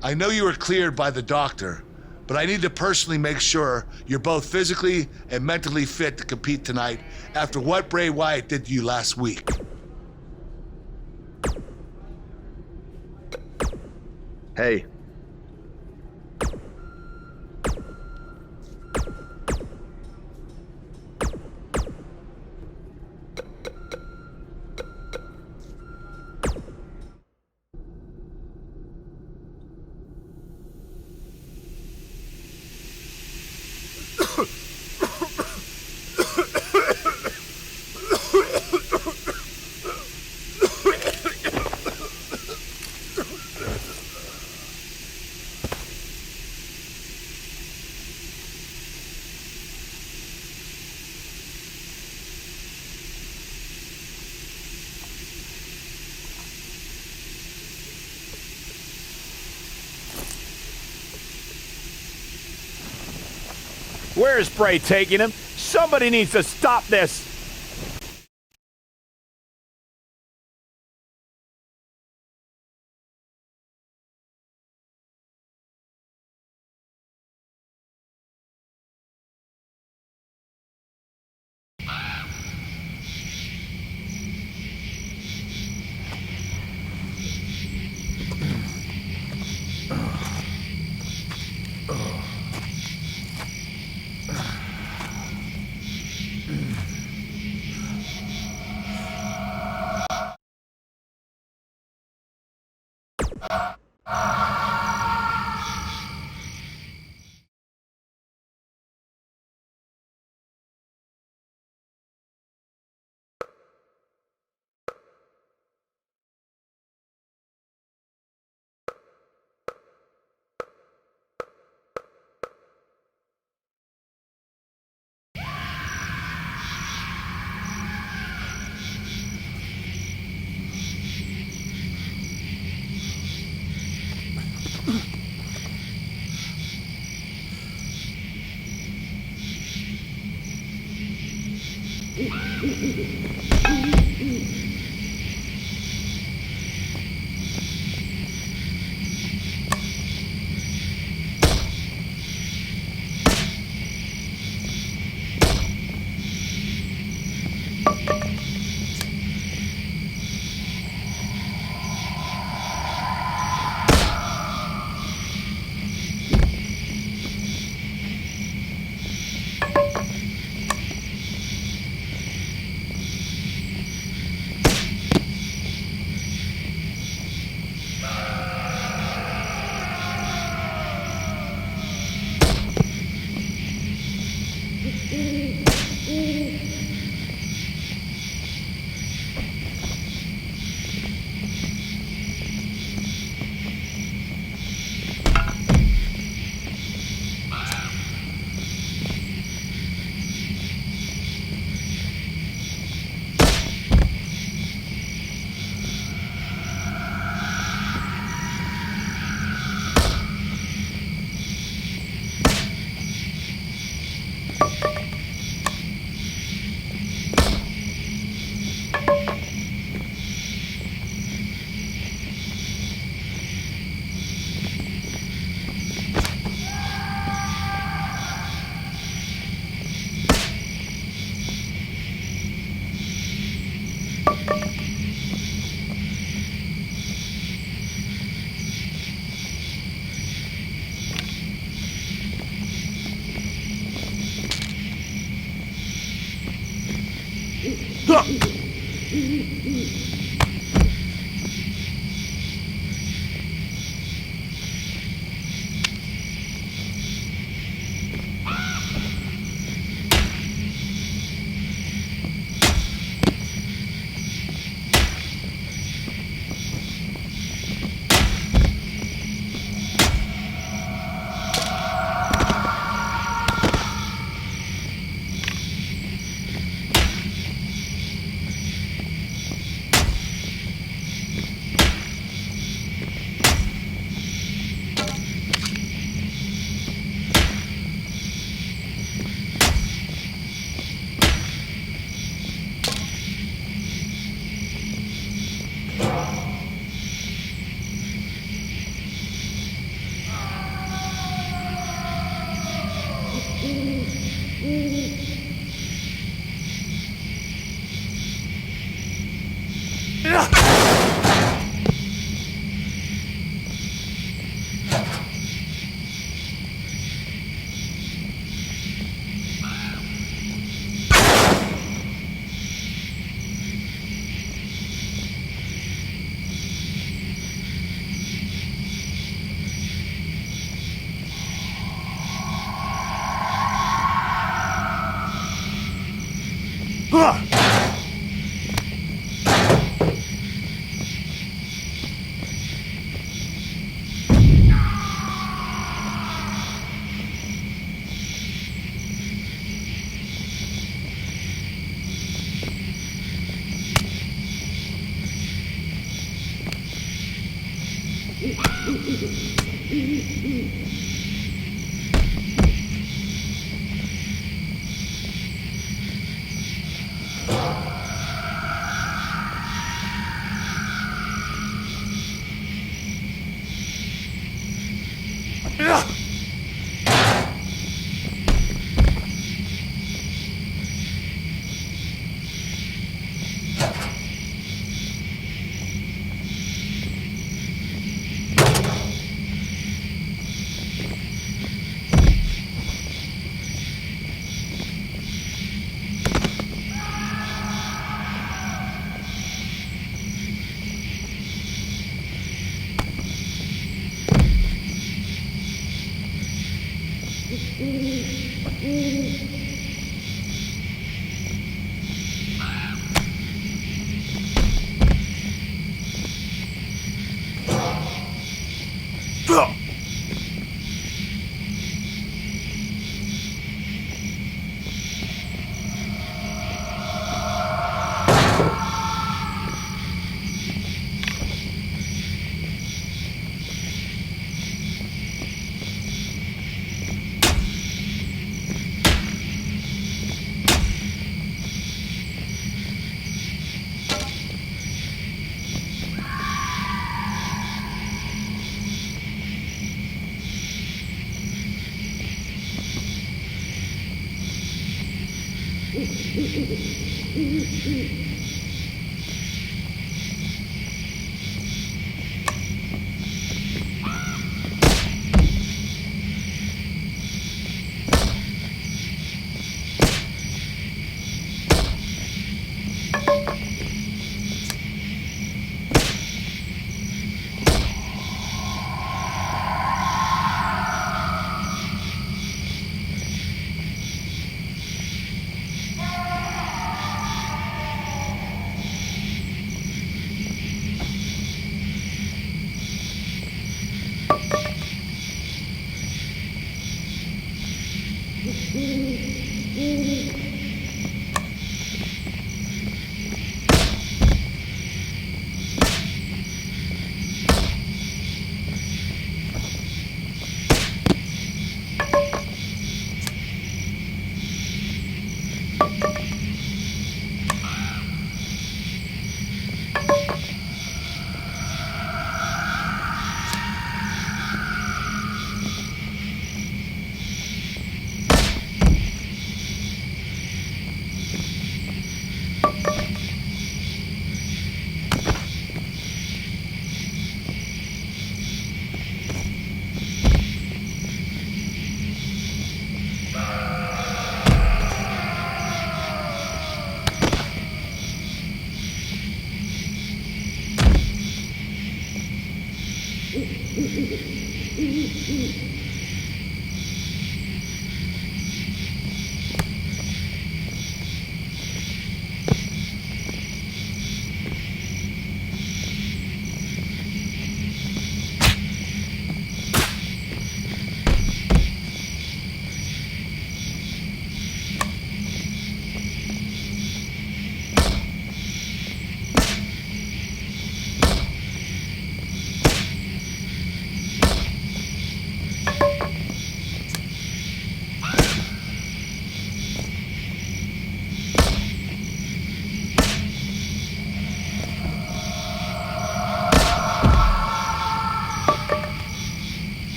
I know you were cleared by the doctor, but I need to personally make sure you're both physically and mentally fit to compete tonight after what Bray Wyatt did to you last week. Hey. Where's Bray taking him? Somebody needs to stop this!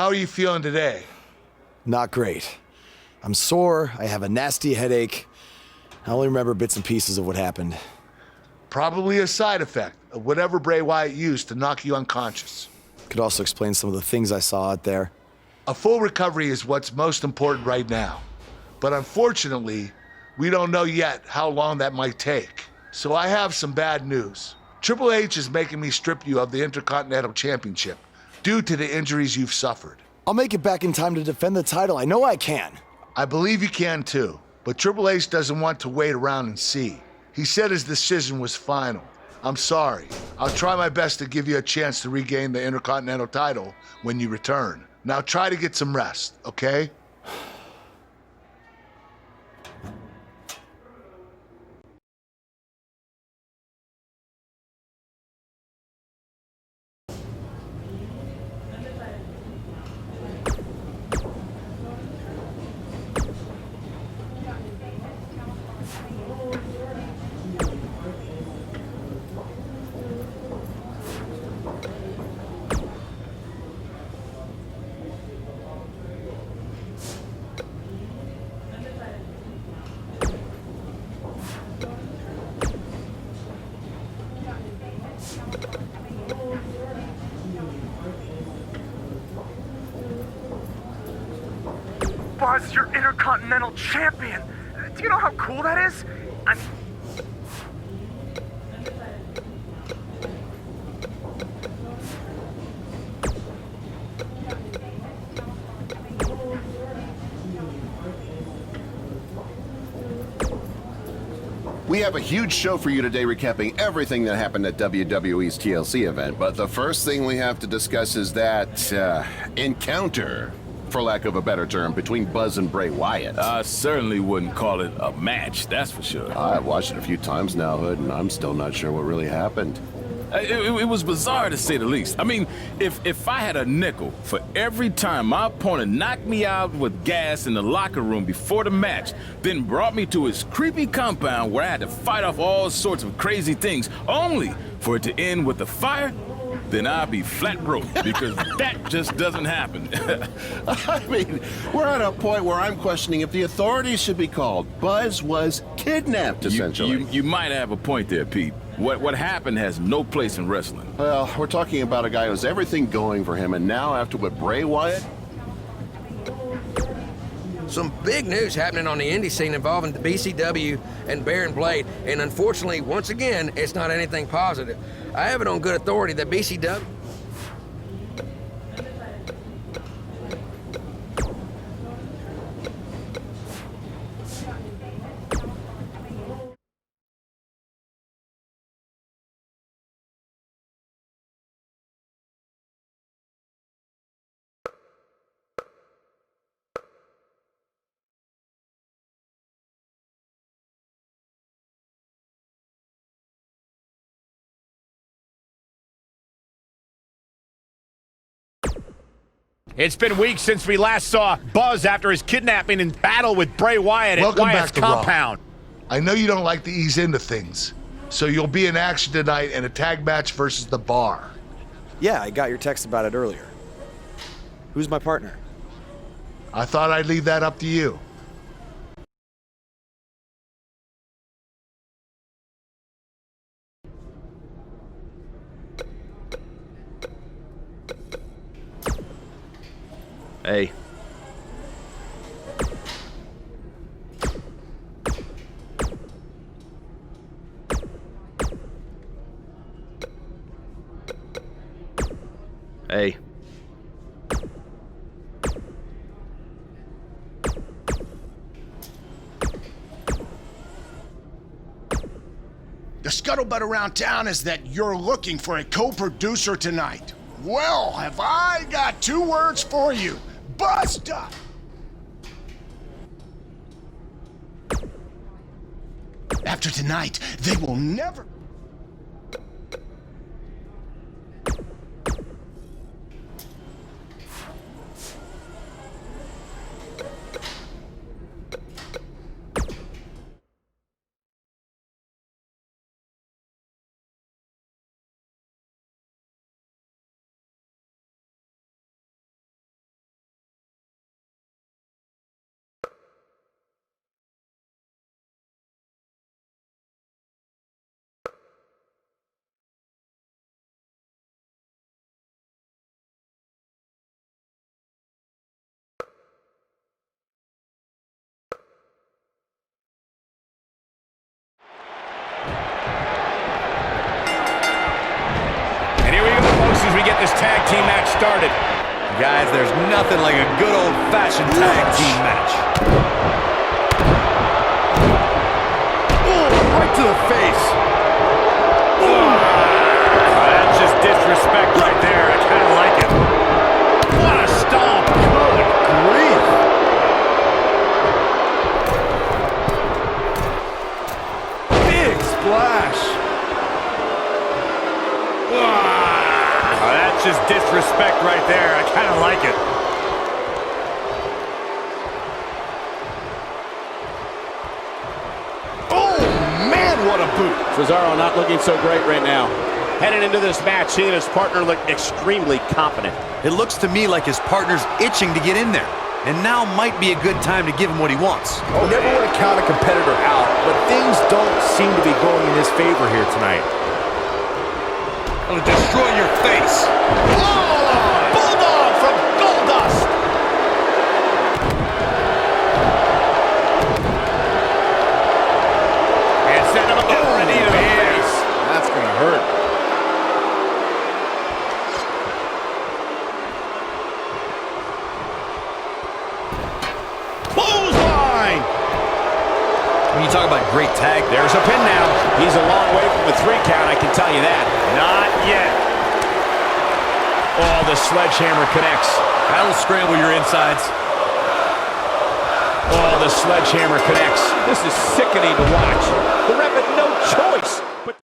How are you feeling today? Not great. I'm sore, I have a nasty headache. I only remember bits and pieces of what happened. Probably a side effect of whatever Bray Wyatt used to knock you unconscious. Could also explain some of the things I saw out there. A full recovery is what's most important right now. But unfortunately, we don't know yet how long that might take. So I have some bad news. Triple H is making me strip you of the Intercontinental Championship due to the injuries you've suffered. I'll make it back in time to defend the title. I know I can. I believe you can too, but Triple H doesn't want to wait around and see. He said his decision was final. I'm sorry. I'll try my best to give you a chance to regain the Intercontinental title when you return. Now try to get some rest, okay? Buzz, you're Intercontinental Champion! Do you know how cool that is? We have a huge show for you today recapping everything that happened at WWE's TLC event, but the first thing we have to discuss is that, encounter, for lack of a better term, between Buzz and Bray Wyatt. I certainly wouldn't call it a match, that's for sure. I've watched it a few times now, Hood, and I'm still not sure what really happened. It was bizarre to say the least. I mean, if I had a nickel for every time my opponent knocked me out with gas in the locker room before the match, then brought me to his creepy compound where I had to fight off all sorts of crazy things, only for it to end with a fire, then I'd be flat broke, because that just doesn't happen. I mean, we're at a point where I'm questioning if the authorities should be called. Buzz was kidnapped, essentially. You might have a point there, Pete. What happened has no place in wrestling. Well, we're talking about a guy who has everything going for him, and now after what Bray Wyatt... Some big news happening on the indie scene involving the BCW and Baron Blade, and unfortunately, once again, it's not anything positive. I have it on good authority that BCW... It's been weeks since we last saw Buzz after his kidnapping and battle with Bray Wyatt at Welcome Wyatt's back to Raw. compound. I know you don't like to ease into things, so you'll be in action tonight in a tag match versus The Bar. Yeah, I got your text about it earlier. Who's my partner? I thought I'd leave that up to you. Hey. Hey. The scuttlebutt around town is that you're looking for a co-producer tonight. Well, have I got two words for you. Bust up! After tonight, they will never... tag team match started. Guys, there's nothing like a good old-fashioned tag team match. Ooh, right to the face. That's just disrespect right there. I kind of like it. What a stomp. Good grief. Big splash. That's just disrespect right there. I kind of like it. Oh, man, what a boot. Cesaro not looking so great right now. Heading into this match, he and his partner look extremely confident. It looks to me like his partner's itching to get in there. And now might be a good time to give him what he wants. You never want to count a competitor out, but things don't seem to be going in his favor here tonight. Gonna destroy your face. Oh! Bulldog from Goldust! And send him up ready to the face. That's gonna hurt. Clothesline! When you talk about great tag, There's a pin now. He's a long way from the 3 count, I can tell you that. not yet. Oh, the sledgehammer connects. That'll scramble your insides. Oh, the sledgehammer connects. This is sickening to watch. The ref had no choice. But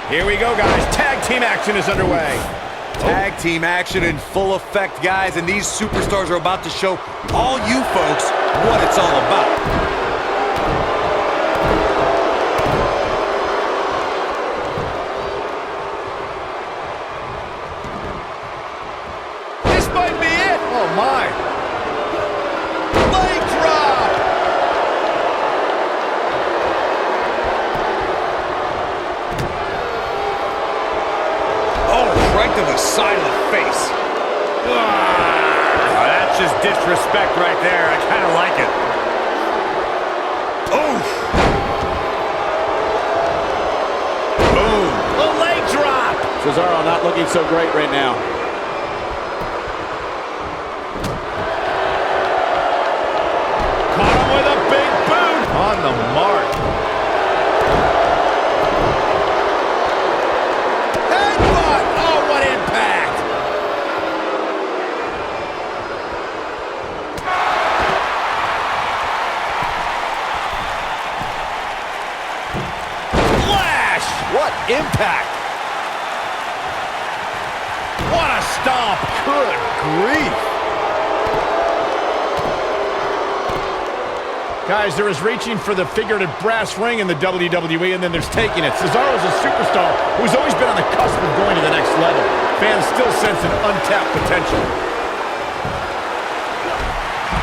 Here we go, guys. Tag team action is underway. Tag team action in full effect, guys, and these superstars are about to show all you folks what it's all about. This might be it. Oh, my. Leg drop. Right to the side of the face. That's just disrespect right there. I kind of like it. Oof. Boom. A leg drop. Cesaro not looking so great right now. Caught him with a big boot. On the mark. What impact! What a stomp! Good grief! Guys, there is reaching for the figurative brass ring in the WWE, and then there's taking it. Cesaro's a superstar who's always been on the cusp of going to the next level. Fans still sense an untapped potential.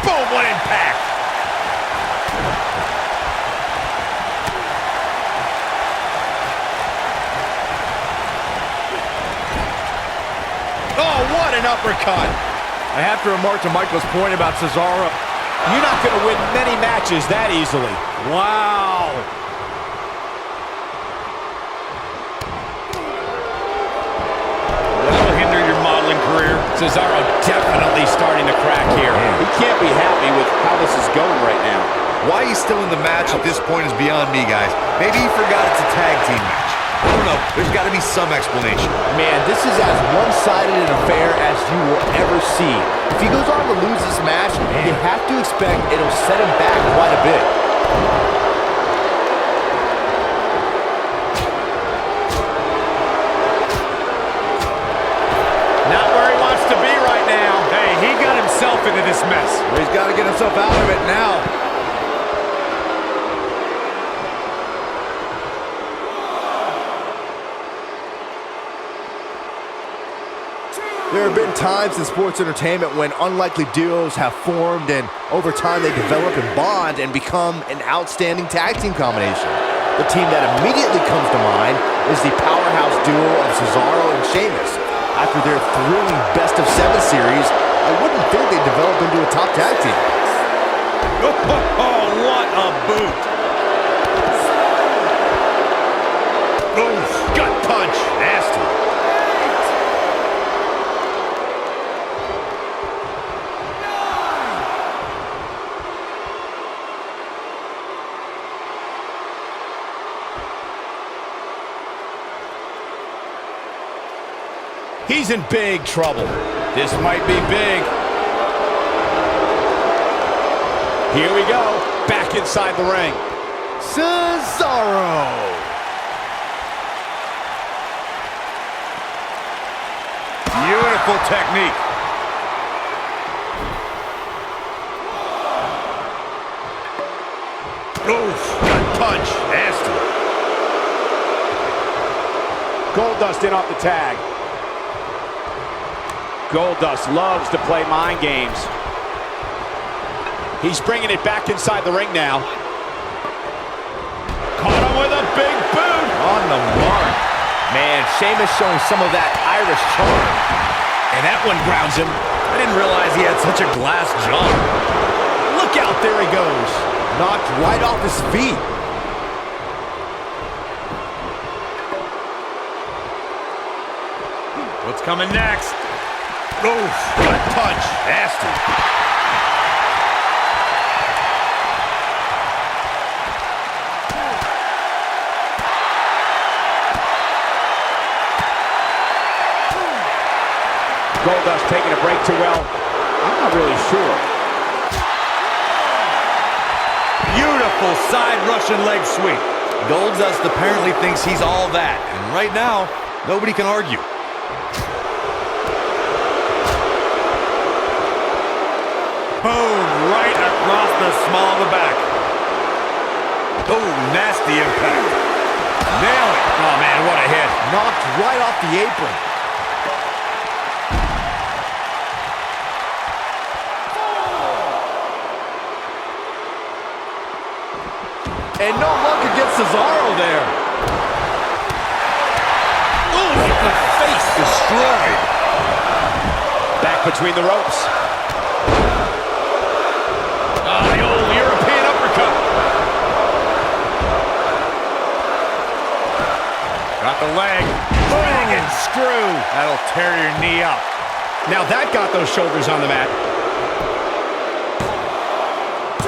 Boom, what impact! Oh, what an uppercut! I have to remark to Michael's point about Cesaro. You're not going to win many matches that easily. Wow! That'll hinder your modeling career. Cesaro definitely starting to crack here. He can't be happy with how this is going right now. Why he's still in the match at this point is beyond me, guys. Maybe he forgot it's a tag team match. I don't know. There's got to be some explanation. Man, this is as one-sided an affair as you will ever see. If he goes on to lose this match, you have to expect it'll set him back quite a bit. Not where he wants to be right now. Hey, he got himself into this mess. Well, he's got to get himself out of it now. There have been times in sports entertainment when unlikely duos have formed, and over time they develop and bond and become an outstanding tag team combination. The team that immediately comes to mind is the powerhouse duo of Cesaro and Sheamus. After their thrilling best-of-7 series, I wouldn't think they'd develop into a top tag team. Oh, what a boot. Oof, gut punch. Nasty. He's in big trouble. This might be big. Here we go. Back inside the ring. Cesaro. Beautiful technique. Oof, gut punch. Nasty. Goldust in off the tag. Goldust loves to play mind games. He's bringing it back inside the ring now. Caught him with a big boot. On the mark. Man, Sheamus showing some of that Irish charm. And that one grounds him. I didn't realize he had such a glass jaw. Look out, there he goes. Knocked right off his feet. What's coming next? Oof, gut punch. Nasty. Goldust taking a break too well. I'm not really sure. Beautiful side Russian leg sweep. Goldust apparently thinks he's all that. And right now, nobody can argue. Boom, right across the small of the back. Oh, nasty impact. Nail it. Oh, man, what a hit. Knocked right off the apron. And no luck against Cesaro there. Ooh, the face destroyed. Back between the ropes. The old European uppercut. Got the leg. Dragon screw. That'll tear your knee up. Now that got those shoulders on the mat.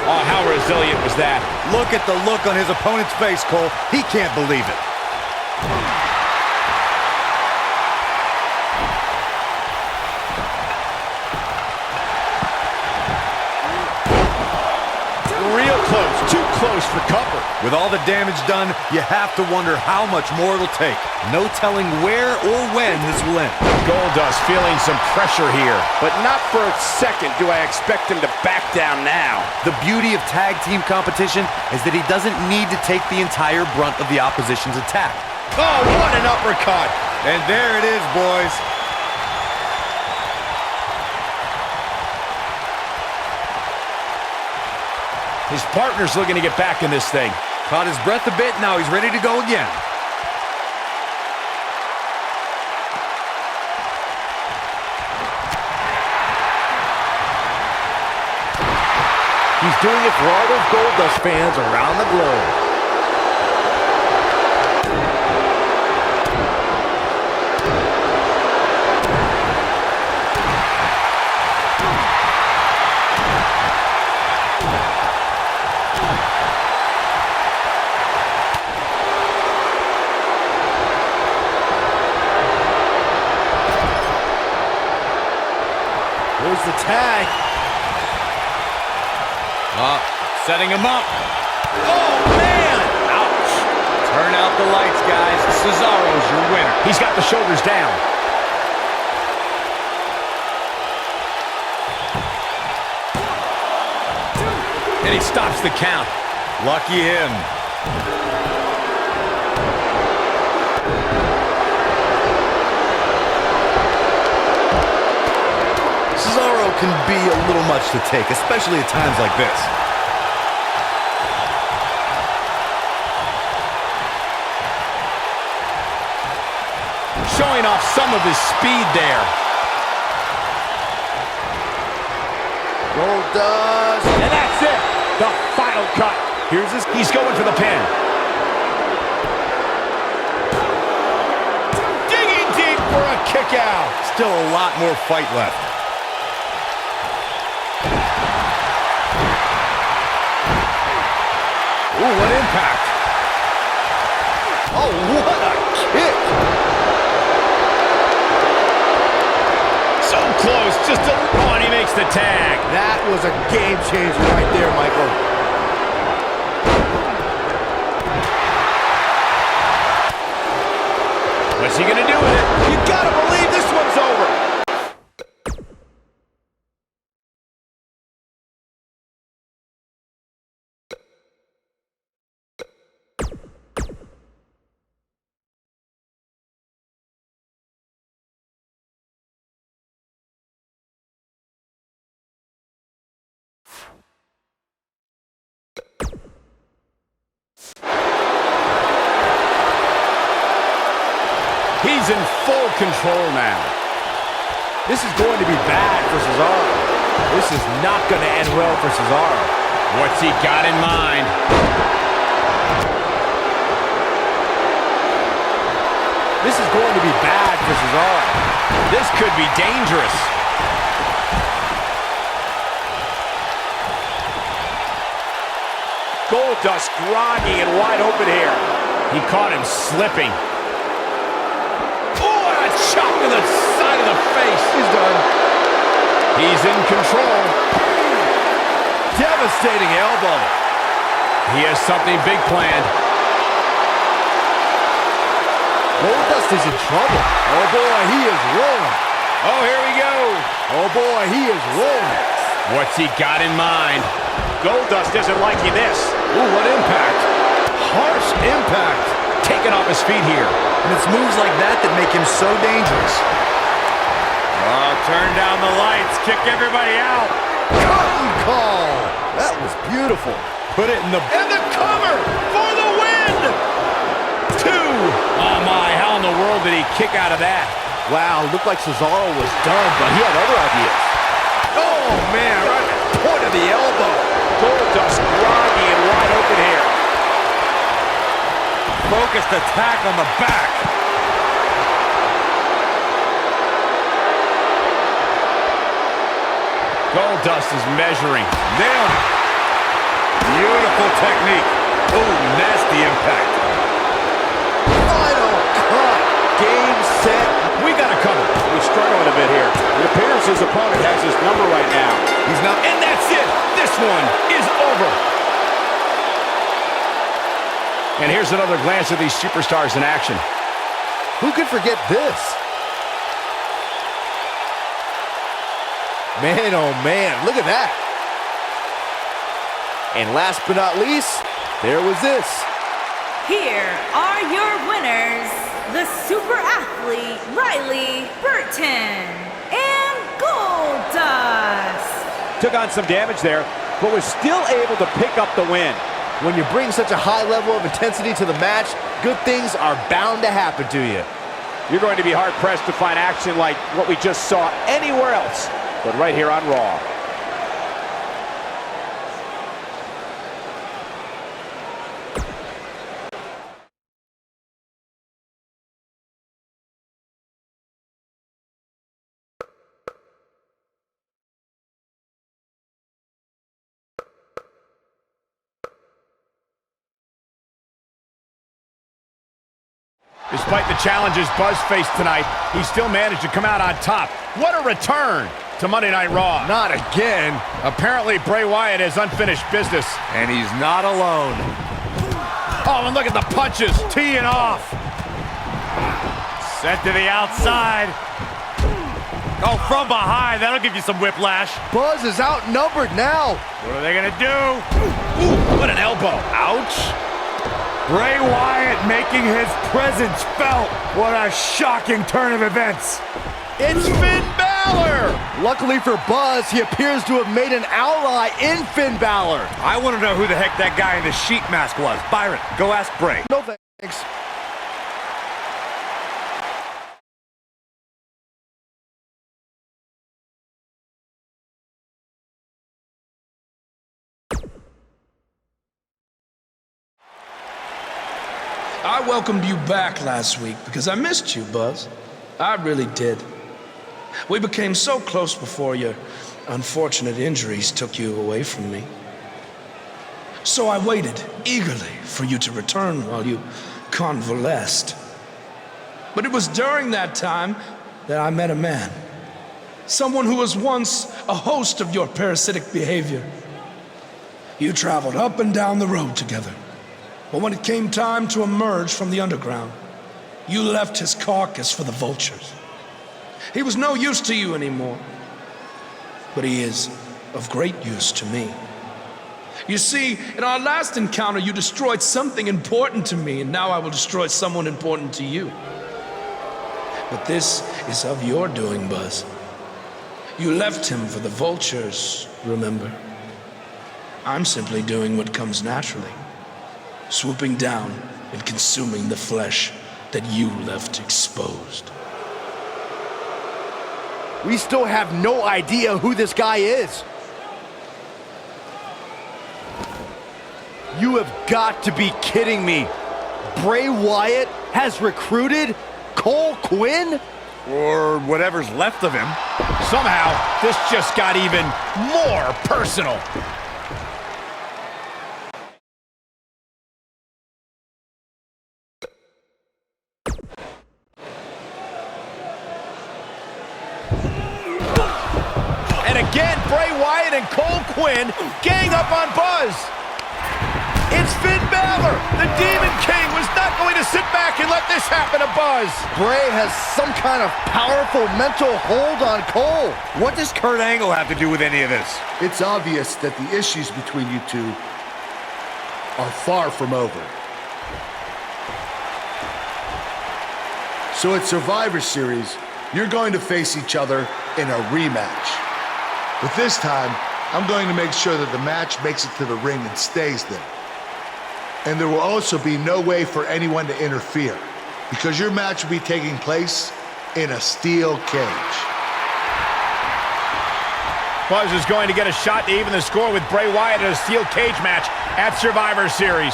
Oh, how resilient was that? Look at the look on his opponent's face, Cole. He can't believe it. Real close, too close for cover. With all the damage done, you have to wonder how much more it'll take. No telling where or when this will end. Goldust feeling some pressure here, but not for a second do I expect him to back down now. The beauty of tag team competition is that he doesn't need to take the entire brunt of the opposition's attack. Oh, what an uppercut! And there it is, boys. His partner's looking to get back in this thing. Caught his breath a bit, now he's ready to go again. He's doing it for all those Goldust fans around the globe. Here's the tag. Setting him up. Oh, man! Ouch. Turn out the lights, guys. Cesaro's your winner. He's got the shoulders down. And he stops the count. Lucky him. Cesaro can be a little much to take, especially at times like this. Showing showing off some of his speed there. Goldust. And that's it. The final cut. He's going for the pin. Digging deep for a kick out. Still a lot more fight left. Ooh, what impact. Oh, what a kick. So close, just a... Oh, and he makes the tag. That was a game changer right there, Michael. What's he gonna do with it? You gotta believe this one's over. He's in full control now. This is going to be bad for Cesaro. This is not going to end well for Cesaro. What's he got in mind? This is going to be bad for Cesaro. This could be dangerous. Goldust groggy and wide open here. He caught him slipping. Oh, and a chop to the side of the face. He's done. He's in control. Devastating elbow. He has something big planned. Goldust is in trouble. Oh, boy, he is rolling. Oh, here we go. Oh, boy, he is rolling. What's he got in mind? Goldust isn't liking this. Ooh, what impact. Harsh impact. Taken off his feet here. And it's moves like that that make him so dangerous. Oh, turn down the lights. Kick everybody out. Curtain call. That was beautiful. Put it in the... And the cover for the win! 2. Oh, my. How in the world did he kick out of that? Wow, looked like Cesaro was done, but he had other ideas. Oh, man, right at the point of the elbow. Goldust groggy and wide open here. Focused attack on the back. Goldust is measuring. Nailed it. Beautiful technique. Oh, nasty impact. Final cut. Game, set. We got to cover. He's struggling a bit here. It appears his opponent has his number right now. He's not... And that's it. This one is over. And here's another glance at these superstars in action. Who could forget this? Man, oh man, look at that. And last but not least, there was this. Here are your winners, the super athlete Riley Burton and Goldust. Took on some damage there, but was still able to pick up the win. When you bring such a high level of intensity to the match, good things are bound to happen to you. You're going to be hard-pressed to find action like what we just saw anywhere else, but right here on Raw. Despite the challenges Buzz faced tonight, he still managed to come out on top. What a return to Monday Night Raw. Not again. Apparently, Bray Wyatt has unfinished business. And he's not alone. Oh, and look at the punches. Teeing off. Set to the outside. Oh, from behind. That'll give you some whiplash. Buzz is outnumbered now. What are they going to do? Ooh, what an elbow. Ouch. Bray Wyatt making his presence felt. What a shocking turn of events. It's Finn Balor! Luckily for Buzz, he appears to have made an ally in Finn Balor. I want to know who the heck that guy in the sheep mask was. Byron, go ask Bray. No thanks. I welcomed you back last week because I missed you, Buzz. I really did. We became so close before your unfortunate injuries took you away from me. So I waited eagerly for you to return while you convalesced. But it was during that time that I met a man. Someone who was once a host of your parasitic behavior. You traveled up and down the road together. But when it came time to emerge from the underground, you left his carcass for the vultures. He was no use to you anymore, but he is of great use to me. You see, in our last encounter, you destroyed something important to me, and now I will destroy someone important to you. But this is of your doing, Buzz. You left him for the vultures, remember? I'm simply doing what comes naturally, swooping down and consuming the flesh that you left exposed. We still have no idea who this guy is. You have got to be kidding me. Bray Wyatt has recruited Cole Quinn? Or whatever's left of him. Somehow, this just got even more personal. And again, Bray Wyatt and Cole Quinn gang up on Buzz. It's Finn Balor. The Demon King was not going to sit back and let this happen to Buzz. Bray has some kind of powerful mental hold on Cole. What does Kurt Angle have to do with any of this? It's obvious that the issues between you two are far from over. So at Survivor Series, you're going to face each other in a rematch. But this time, I'm going to make sure that the match makes it to the ring and stays there. And there will also be no way for anyone to interfere, because your match will be taking place in a steel cage. Buzz is going to get a shot to even the score with Bray Wyatt in a steel cage match at Survivor Series.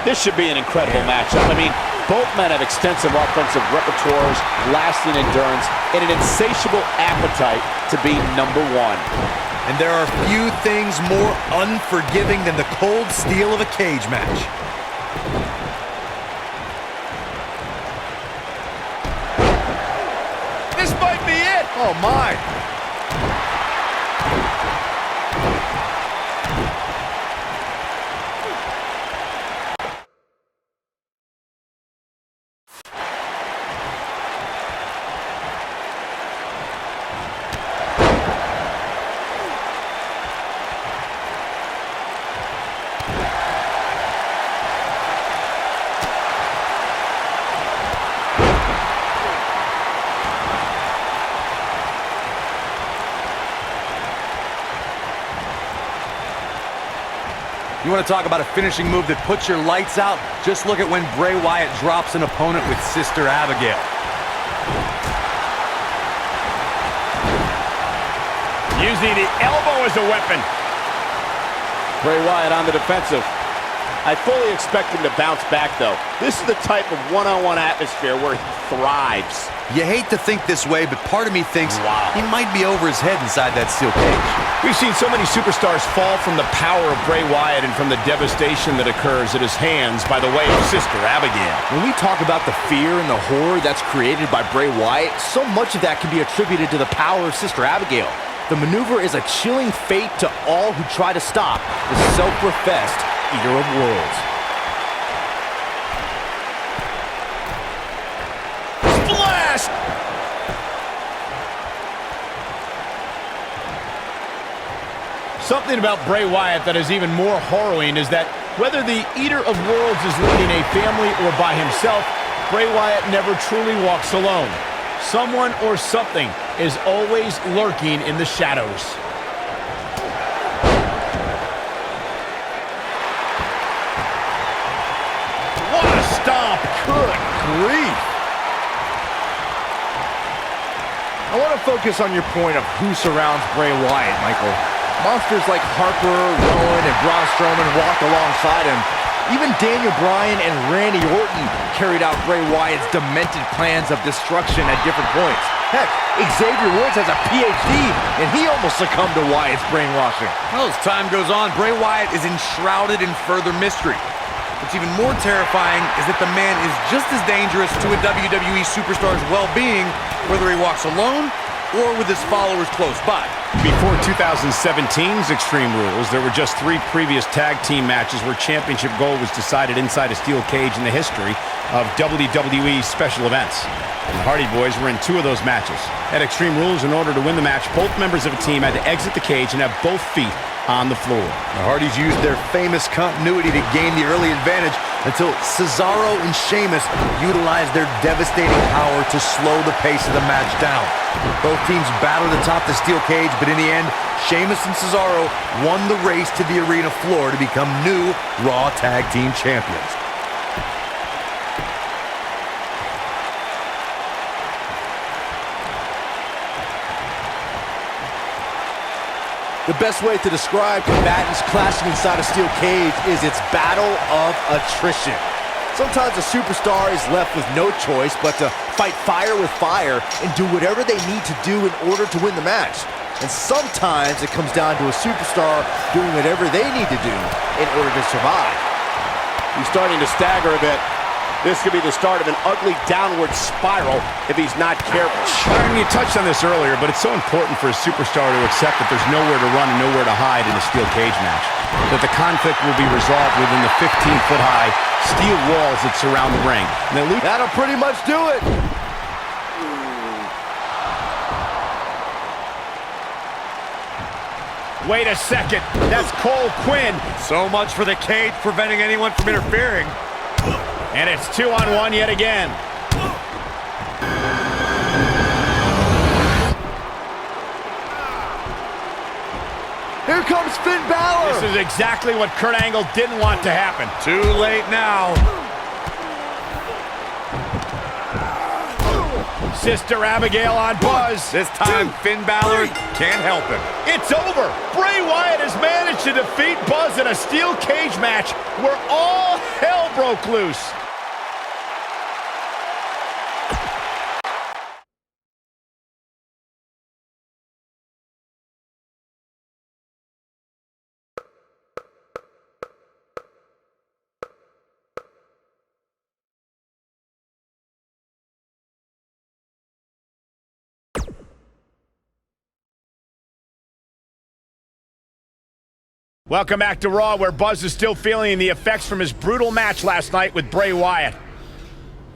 This should be an incredible matchup. I mean, both men have extensive offensive repertoires, lasting endurance, and an insatiable appetite to be number one. And there are few things more unforgiving than the cold steel of a cage match. This might be it! Oh my! You want to talk about a finishing move that puts your lights out? Just look at when Bray Wyatt drops an opponent with Sister Abigail. Using the elbow as a weapon. Bray Wyatt on the defensive. I fully expect him to bounce back, though. This is the type of one-on-one atmosphere where he thrives. You hate to think this way, but part of me thinks he might be over his head inside that steel cage. We've seen so many superstars fall from the power of Bray Wyatt and from the devastation that occurs at his hands by the way of Sister Abigail. When we talk about the fear and the horror that's created by Bray Wyatt, so much of that can be attributed to the power of Sister Abigail. The maneuver is a chilling fate to all who try to stop the self-professed Eater of Worlds. Splash! Something about Bray Wyatt that is even more harrowing is that Whether the Eater of Worlds is leading a family or by himself, Bray Wyatt never truly walks alone. Someone or something is always lurking in the shadows. What a stomp! Good grief! I want to focus on your point of who surrounds Bray Wyatt, Michael. Monsters like Harper, Rowan, and Braun Strowman walked alongside him. Even Daniel Bryan and Randy Orton carried out Bray Wyatt's demented plans of destruction at different points. Heck, Xavier Woods has a PhD, and he almost succumbed to Wyatt's brainwashing. Well, as time goes on, Bray Wyatt is enshrouded in further mystery. What's even more terrifying is that the man is just as dangerous to a WWE superstar's well-being, whether he walks alone or with his followers close by. Before 2017's Extreme Rules, there were just 3 previous tag team matches where championship gold was decided inside a steel cage in the history of WWE special events. The Hardy Boys were in 2 of those matches. At Extreme Rules, in order to win the match, both members of a team had to exit the cage and have both feet on the floor. The Hardys used their famous continuity to gain the early advantage until Cesaro and Sheamus utilized their devastating power to slow the pace of the match down. Both teams battled atop the steel cage, but in the end, Sheamus and Cesaro won the race to the arena floor to become new Raw Tag Team Champions. The best way to describe combatants clashing inside a steel cage is its battle of attrition. Sometimes a superstar is left with no choice but to fight fire with fire and do whatever they need to do in order to win the match. And sometimes it comes down to a superstar doing whatever they need to do in order to survive. He's starting to stagger a bit. This could be the start of an ugly downward spiral if he's not careful. Byron, you touched on this earlier, but it's so important for a superstar to accept that there's nowhere to run and nowhere to hide in a steel cage match. That the conflict will be resolved within the 15-foot-high steel walls that surround the ring. And that'll pretty much do it. Wait a second, that's Cole Quinn. So much for the cage preventing anyone from interfering. And it's 2-on-1 yet again. Here comes Finn Balor. This is exactly what Kurt Angle didn't want to happen. Too late now. Sister Abigail on Buzz. This time, Finn Balor can't help him. It's over. Bray Wyatt has managed to defeat Buzz in a steel cage match where all hell broke loose. Welcome back to Raw, where Buzz is still feeling the effects from his brutal match last night with Bray Wyatt.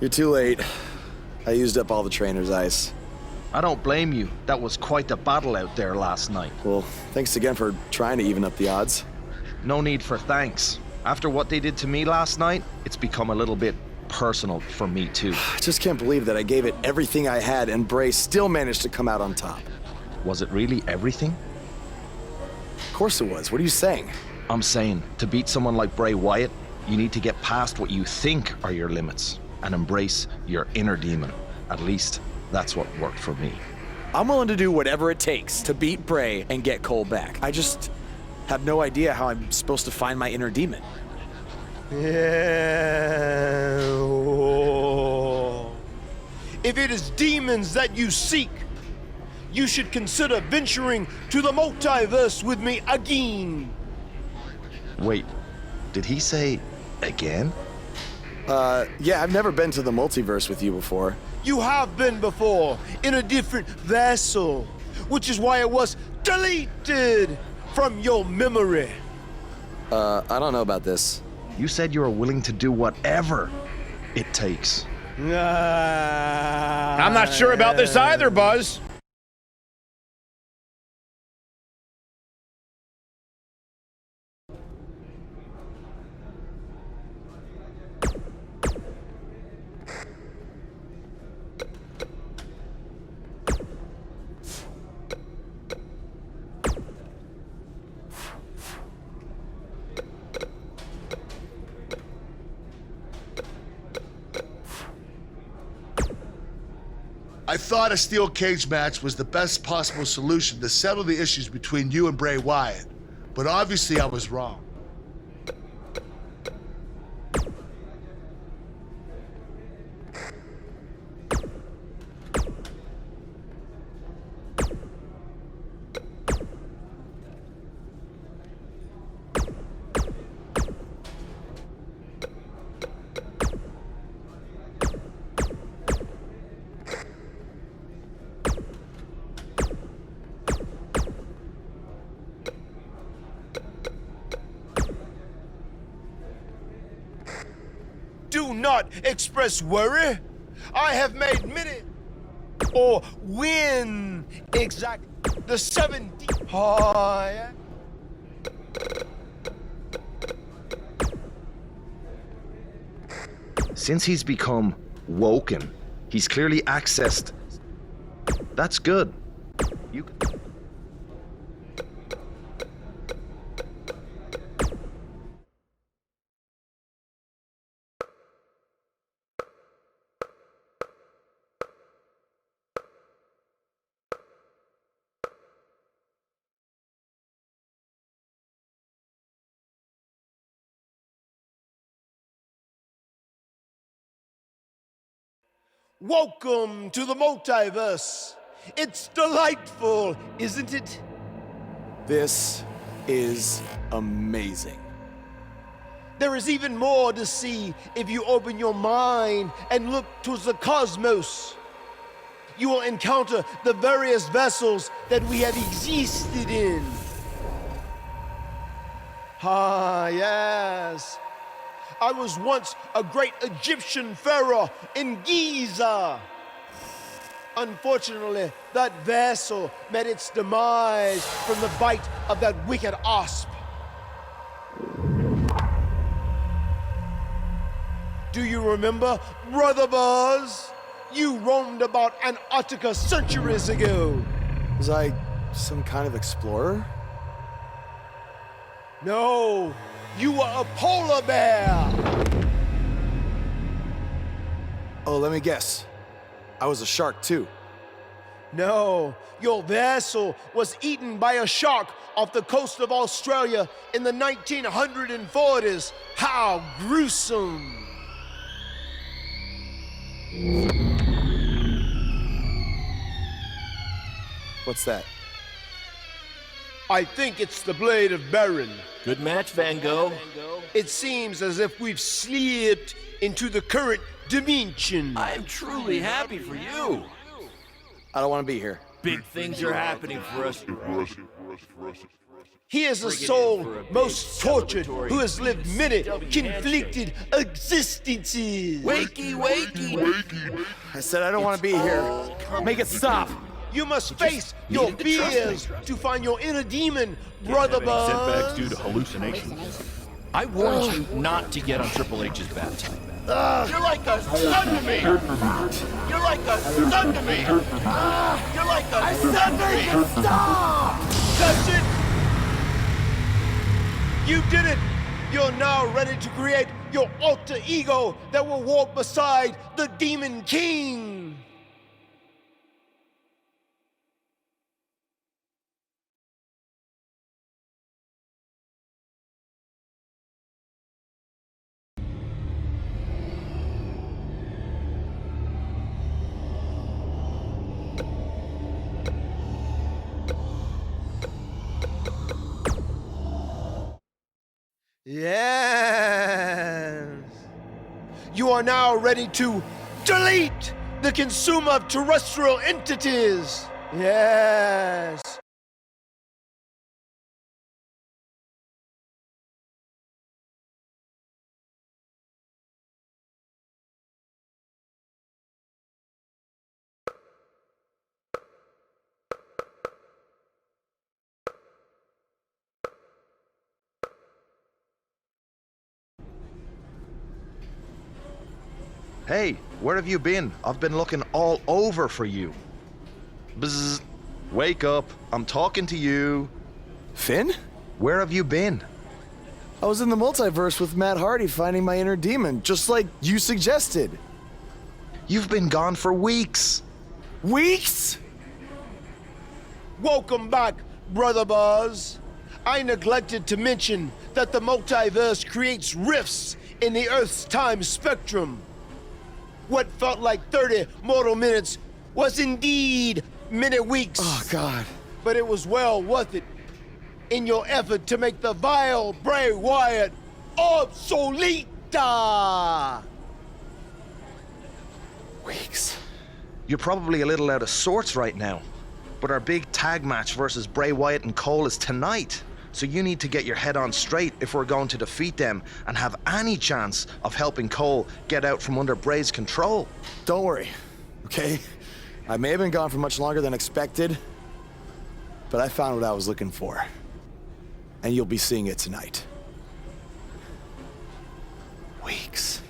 You're too late. I used up all the trainer's ice. I don't blame you. That was quite a battle out there last night. Well, thanks again for trying to even up the odds. No need for thanks. After what they did to me last night, it's become a little bit personal for me too. I just can't believe that I gave it everything I had and Bray still managed to come out on top. Was it really everything? Of course it was. What are you saying? I'm saying, to beat someone like Bray Wyatt, you need to get past what you think are your limits and embrace your inner demon. At least, that's what worked for me. I'm willing to do whatever it takes to beat Bray and get Cole back. I just have no idea how I'm supposed to find my inner demon. Yeah. If it is demons that you seek, you should consider venturing to the multiverse with me again. Wait, did he say again? Yeah, I've never been to the multiverse with you before. You have been before, in a different vessel, which is why it was deleted from your memory. I don't know about this. You said you were willing to do whatever it takes. I'm not sure about this either, Buzz. I thought a steel cage match was the best possible solution to settle the issues between you and Bray Wyatt, but obviously I was wrong. Do not express worry. I have made many or win exact the 70. Oh, yeah. Since he's become woken, he's clearly accessed. That's good. You. Welcome to the multiverse. It's delightful, isn't it? This is amazing. There is even more to see if you open your mind and look towards the cosmos. You will encounter the various vessels that we have existed in. Ah, yes. I was once a great Egyptian pharaoh in Giza. Unfortunately, that vessel met its demise from the bite of that wicked asp. Do you remember, Brother Buzz? You roamed about Antarctica centuries ago. Was I some kind of explorer? No, you were a polar bear. Oh, let me guess. I was a shark too. No, your vessel was eaten by a shark off the coast of Australia in the 1940s. How gruesome. What's that? I think it's the blade of Baron. Good match, Van Gogh. It seems as if we've slipped into the current dimension. I am truly happy for you. I don't want to be here. Big things are happening for us. He is a soul most tortured who has lived many conflicted existences. Wakey, wakey. I said I don't want to be here. Make it stop. You must face your fears to find your inner demon, Brother Buzz. Setbacks due to hallucinations. I warned you not to get on Triple H's bad time. You're like a son to me. You're like a son to me. You're like a son to me. Stop! That's it. You did it. You're now ready to create your alter ego that will walk beside the Demon King. Yes. You are now ready to delete the consumer of terrestrial entities. Yes. Hey, where have you been? I've been looking all over for you. Bzzz. Wake up. I'm talking to you. Finn? Where have you been? I was in the multiverse with Matt Hardy finding my inner demon, just like you suggested. You've been gone for weeks. Weeks? Welcome back, Brother Buzz. I neglected to mention that the multiverse creates rifts in the Earth's time spectrum. What felt like 30 mortal minutes was indeed many weeks. Oh, God. But it was well worth it in your effort to make the vile Bray Wyatt obsolete. Weeks. You're probably a little out of sorts right now, but our big tag match versus Bray Wyatt and Cole is tonight. So you need to get your head on straight if we're going to defeat them and have any chance of helping Cole get out from under Bray's control. Don't worry, okay? I may have been gone for much longer than expected, but I found what I was looking for. And you'll be seeing it tonight. Weeks.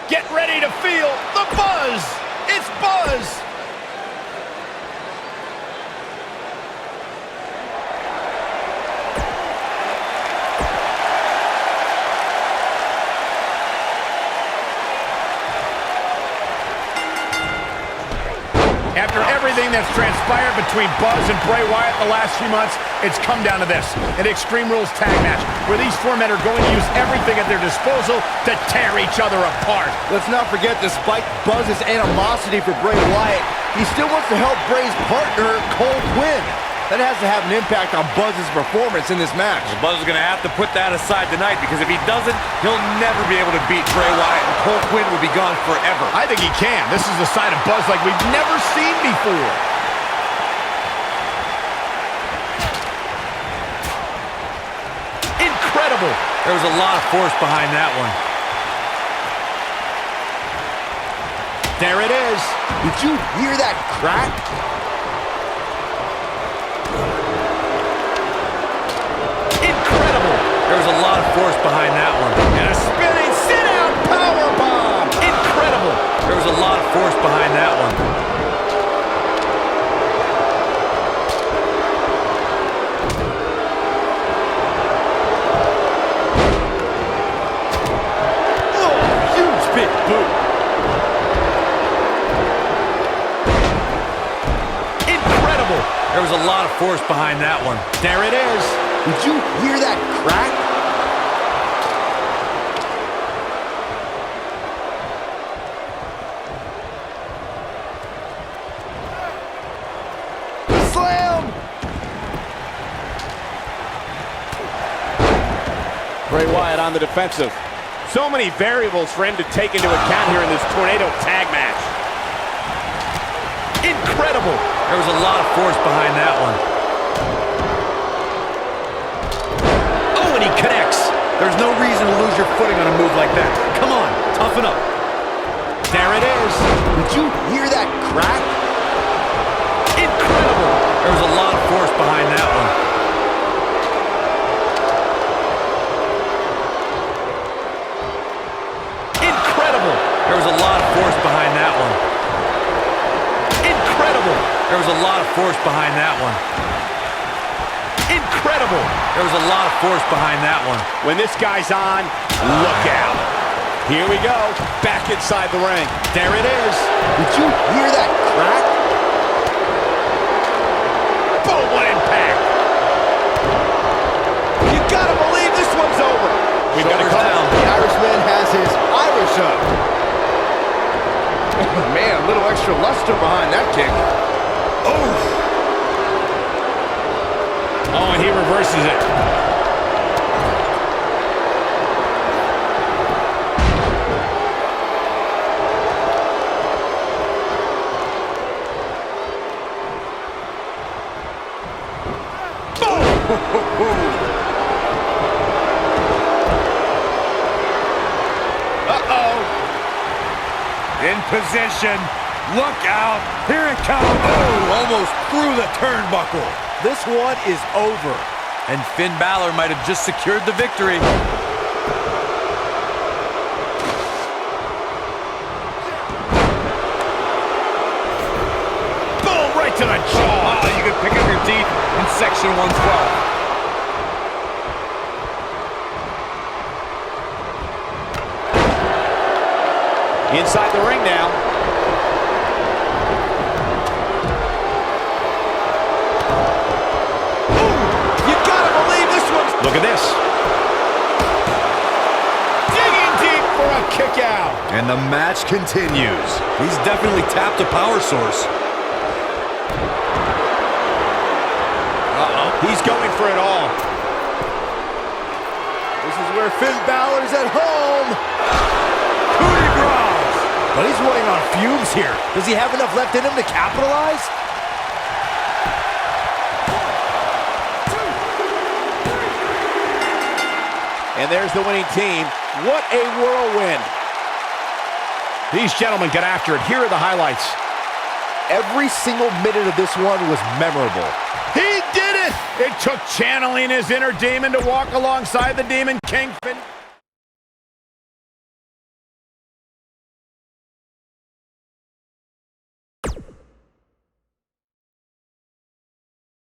Get ready to feel the buzz! It's Buzz! After everything that's transpired between Buzz and Bray Wyatt the last few months, it's come down to this, an Extreme Rules tag match, where these four men are going to use everything at their disposal to tear each other apart. Let's not forget, despite Buzz's animosity for Bray Wyatt, he still wants to help Bray's partner, Cole win. That has to have an impact on Buzz's performance in this match. Well, Buzz is going to have to put that aside tonight, because if he doesn't, he'll never be able to beat Bray Wyatt, and Cole Quinn will be gone forever. I think he can. This is a side of Buzz like we've never seen before. Incredible. There was a lot of force behind that one. There it is. Did you hear that crack? Incredible. There was a lot of force behind that one. And a spinning sit-out powerbomb. Incredible. There was a lot of force behind that one. Oh, huge big boot. Incredible. There was a lot of force behind that one. There it is. Did you hear that crack? Slam. Bray Wyatt on the defensive. So many variables for him to take into account here in this tornado tag match. Incredible. There was a lot of force behind that one. Oh, and he connects. There's no reason to lose your footing on a move like that. Come on, toughen up. There it is. Did you hear that crack? Incredible. There was a lot of force behind that one. Incredible. There was a lot of force behind that one. Incredible. There was a lot of force behind that one. Incredible. There was a lot of force behind that one. When this guy's on, look out. Here we go, back inside the ring. There it is. Did you hear that crack? Boom, what impact. You gotta believe this one's over. We've got to come down. The Irishman has his Irish up. Man, a little extra luster behind that kick. Oh. Oh, and he reverses it. In position. Look out. Here it comes. Oh, almost through the turnbuckle. This one is over. And Finn Balor might have just secured the victory. Boom, right to the jaw. Oh, you can pick up your teeth in section 112. Inside the ring now. You gotta believe this one's... Look at this. Digging deep for a kick out. And the match continues. He's definitely tapped a power source. He's going for it all. This is where Finn Balor's at home. Coup de grace. But he's running on fumes here. Does he have enough left in him to capitalize? And there's the winning team. What a whirlwind. These gentlemen get after it. Here are the highlights. Every single minute of this one was memorable. He did it! It took channeling his inner demon to walk alongside the Demon King.